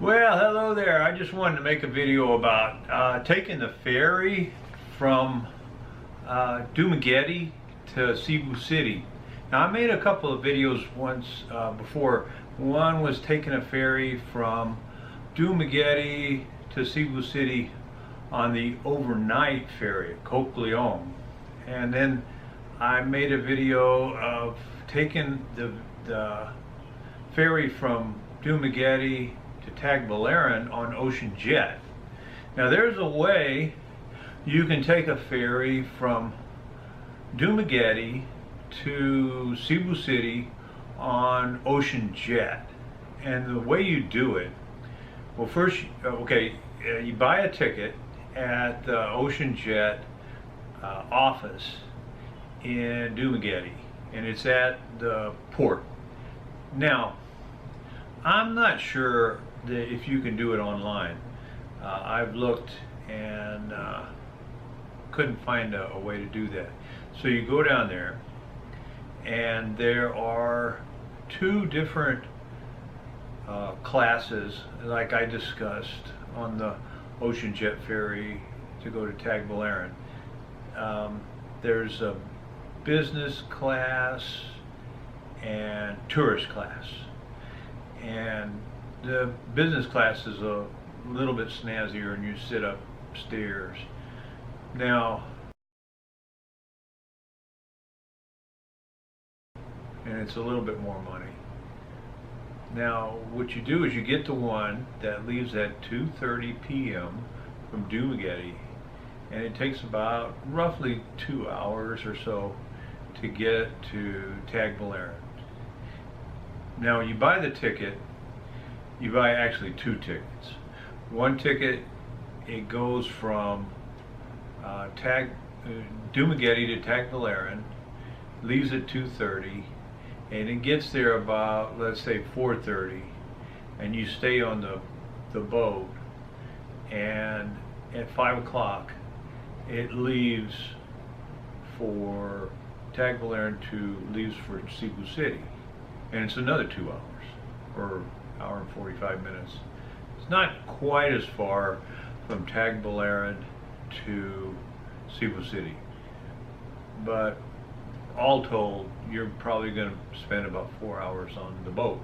Well, hello there. I just wanted to make a video about taking the ferry from Dumaguete to Cebu City. Now, I made a couple of videos once before. One was taking a ferry from Dumaguete to Cebu City on the overnight ferry at Coke Leone. And then I made a video of taking the ferry from Dumaguete to Tagbilaran on Ocean Jet. Now there's a way you can take a ferry from Dumaguete to Cebu City on Ocean Jet. And the way you do it, well, first, you buy a ticket at the Ocean Jet office in Dumaguete, and it's at the port. Now, I'm not sure that if you can do it online. I've looked and couldn't find a way to do that. So you go down there, and there are two different classes, like I discussed on the Ocean Jet ferry to go to Tagbilaran. There's a business class and tourist class. And the business class is a little bit snazzier, and you sit upstairs. Now, and it's a little bit more money. Now, what you do is you get the one that leaves at 2:30 p.m. from Dumaguete, and it takes about roughly 2 hours or so to get to Tagbilaran. Now, you buy the ticket. You buy actually two tickets. One ticket, it goes from Dumaguete to Tagbilaran, leaves at 2:30, and it gets there about, let's say, 4:30, and you stay on the boat, and at 5 o'clock it leaves for Tagbilaran leaves for Cebu City, and it's another 2 hours, or hour and 45 minutes. It's not quite as far from Tagbilaran to Cebu City, but all told, you're probably going to spend about 4 hours on the boat.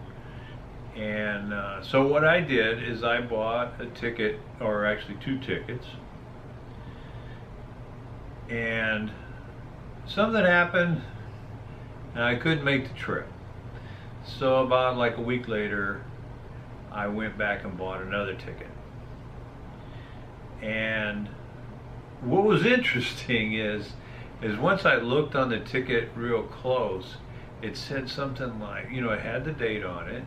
And so what I did is I bought a ticket, or actually two tickets, and something happened and I couldn't make the trip. So about like a week later, I went back and bought another ticket. And what was interesting is once I looked on the ticket real close, it said something like, it had the date on it,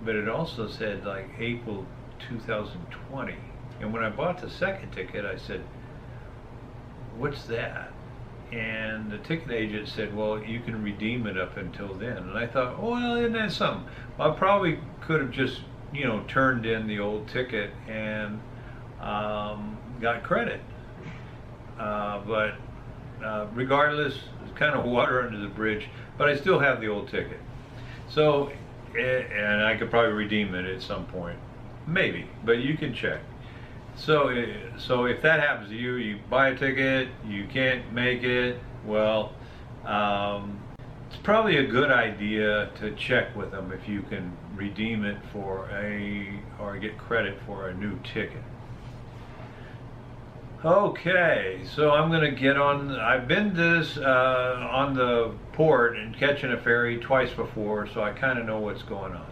but it also said like April 2020. And when I bought the second ticket, I said, "What's that?" And the ticket agent said, "Well, you can redeem it up until then." And I thought, "Oh, well, isn't that something?" Well, I probably could have just, turned in the old ticket and got credit. But regardless, it's kind of water under the bridge, but I still have the old ticket. So, and I could probably redeem it at some point. Maybe, but you can check. So if that happens to you, you buy a ticket, you can't make it, well, it's probably a good idea to check with them if you can redeem it or get credit for a new ticket. Okay, so I'm going to get on. I've been to this on the port and catching a ferry twice before, so I kind of know what's going on.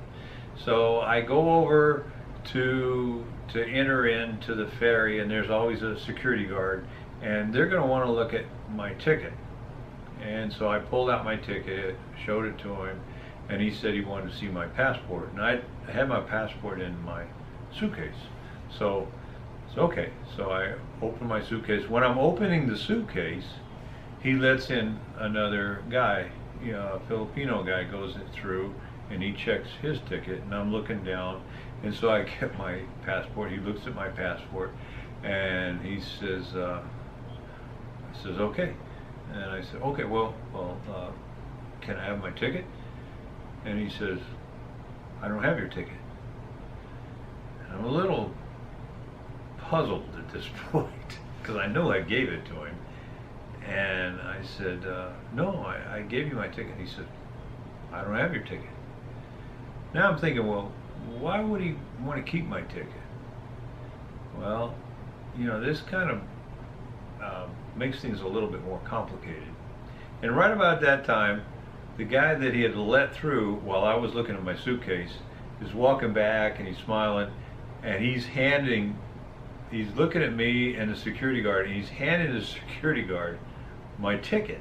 So I go over to enter into the ferry, and there's always a security guard, and they're going to want to look at my ticket. And so I pulled out my ticket, showed it to him, and he said he wanted to see my passport. And I had my passport in my suitcase. So okay, so I opened my suitcase. When I'm opening the suitcase, he lets in another guy, a Filipino guy goes through, and he checks his ticket, and I'm looking down, and so I get my passport. He looks at my passport, and he says, okay. And I said, okay, well, can I have my ticket? And he says, I don't have your ticket. I'm a little puzzled at this point because I know I gave it to him. And I said, no, I gave you my ticket. He said, I don't have your ticket. Now I'm thinking, well, why would he want to keep my ticket? Well, you know, this kind of makes things a little bit more complicated. And right about that time, the guy that he had let through while I was looking at my suitcase is walking back and he's smiling, and he's looking at me and the security guard, and he's handing the security guard my ticket.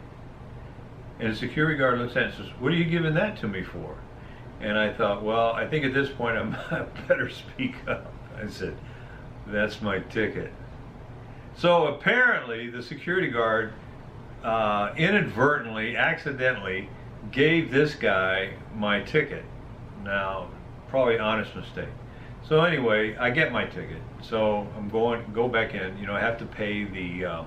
And the security guard looks at it and says, what are you giving that to me for? And I thought, well, I think at this point I better speak up. I said, that's my ticket. So apparently the security guard inadvertently, accidentally gave this guy my ticket. Now, probably an honest mistake. So anyway, I get my ticket. So I'm go back in. You know, I have to pay the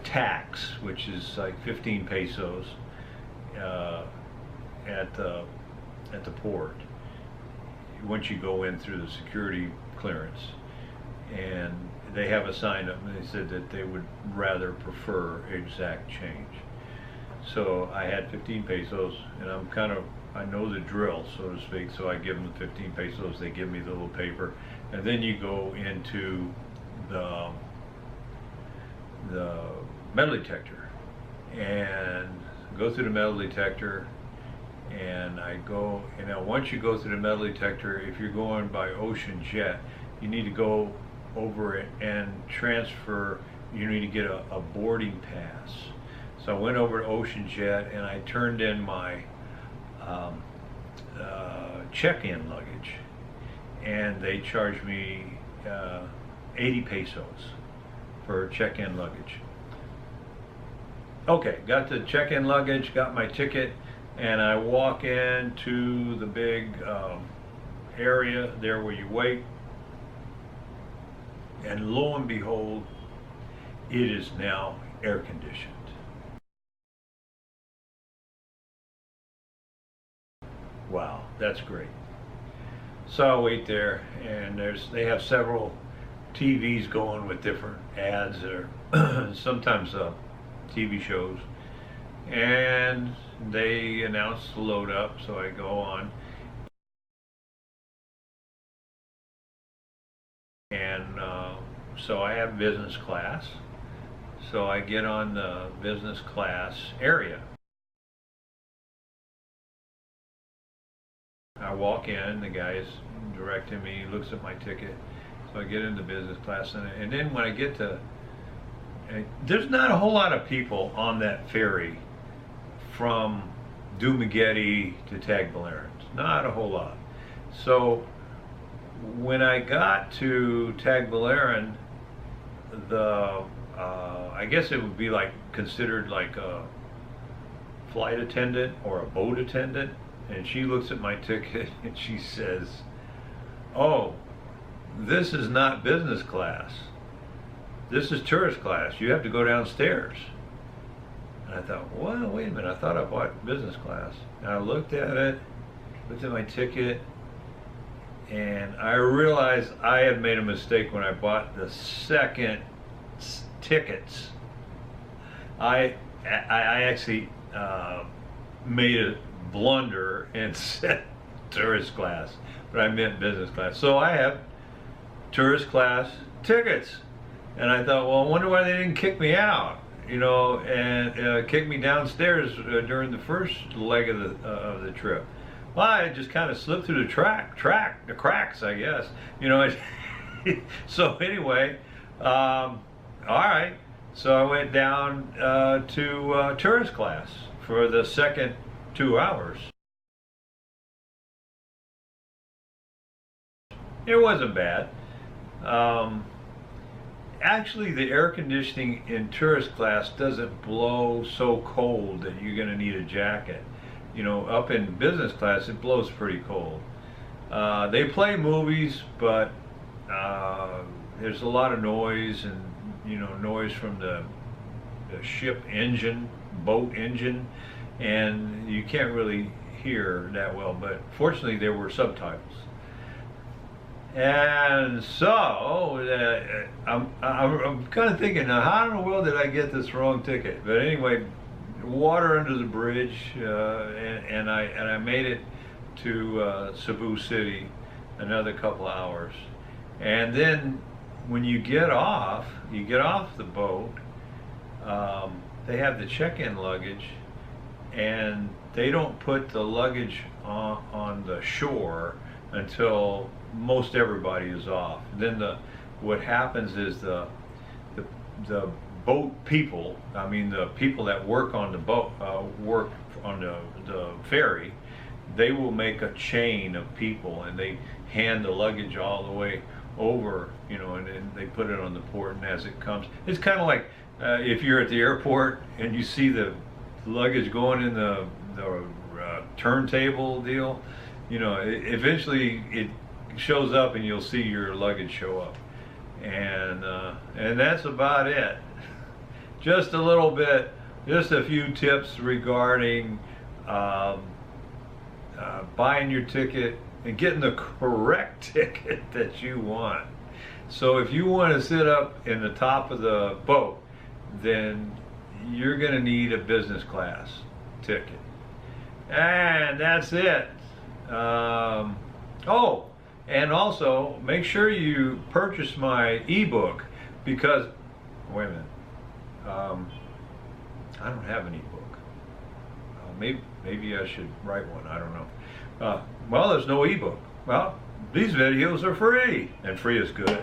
tax, which is like 15 pesos at the port once you go in through the security clearance. And they have a sign up, and they said that they would rather prefer exact change. So I had 15 pesos, and I know the drill, so to speak, so I give them the 15 pesos, they give me the little paper, and then you go into the metal detector and go through the metal detector, and now once you go through the metal detector, if you're going by ocean jet, you need to go over it and transfer, you need to get a boarding pass. So I went over to Ocean Jet and I turned in my check-in luggage, and they charged me 80 pesos for check-in luggage. Okay, got the check-in luggage, got my ticket, and I walk into the big area there where you wait, and lo and behold, it is now air conditioned. Wow, that's great. So I wait there, and they have several TVs going with different ads or sometimes TV shows, and they announce the load up, so I go on. And so I have business class, so I get on the business class area. I walk in, the guy is directing me, looks at my ticket, so I get into business class, and then when I get to, there's not a whole lot of people on that ferry from Dumaguete to Tagbilaran, not a whole lot. So when I got to Tagbilaran, I guess it would be like considered like a flight attendant or a boat attendant, and she looks at my ticket and she says, oh, this is not business class, this is tourist class, you have to go downstairs. And I thought, well, wait a minute, I thought I bought business class. And I looked at my ticket, and I realized I had made a mistake when I bought the second tickets. I actually made a blunder and said tourist class, but I meant business class. So I have tourist class tickets, and I thought, well, I wonder why they didn't kick me out, you know, and kick me downstairs during the first leg of the trip. Well, I just kind of slipped through the cracks, I guess, you know. So anyway, all right. So I went down to tourist class for the second 2 hours. It wasn't bad. Actually, the air conditioning in tourist class doesn't blow so cold that you're going to need a jacket. You know, up in business class, it blows pretty cold. They play movies, but there's a lot of noise, and you know, noise from the ship engine, boat engine, and you can't really hear that well. But fortunately, there were subtitles. And so I'm kind of thinking, now, how in the world did I get this wrong ticket? But anyway, water under the bridge, and I made it to Cebu City, another couple hours. And then when you get off the boat, they have the check-in luggage, and they don't put the luggage on the shore until most everybody is off. Then what happens is the boat people, I mean the people that work on the boat, work on the ferry, they will make a chain of people, and they hand the luggage all the way over, you know, and then they put it on the port, and as it comes, it's kind of like if you're at the airport and you see the luggage going in the turntable deal, you know, eventually it shows up and you'll see your luggage show up, and that's about it. Just a little bit, just a few tips regarding buying your ticket and getting the correct ticket that you want. So if you want to sit up in the top of the boat, then you're going to need a business class ticket. And that's it. Oh, and also make sure you purchase my ebook, because, wait a minute, I don't have an ebook. Maybe I should write one, I don't know. Well, there's no ebook. Well, these videos are free, and free is good.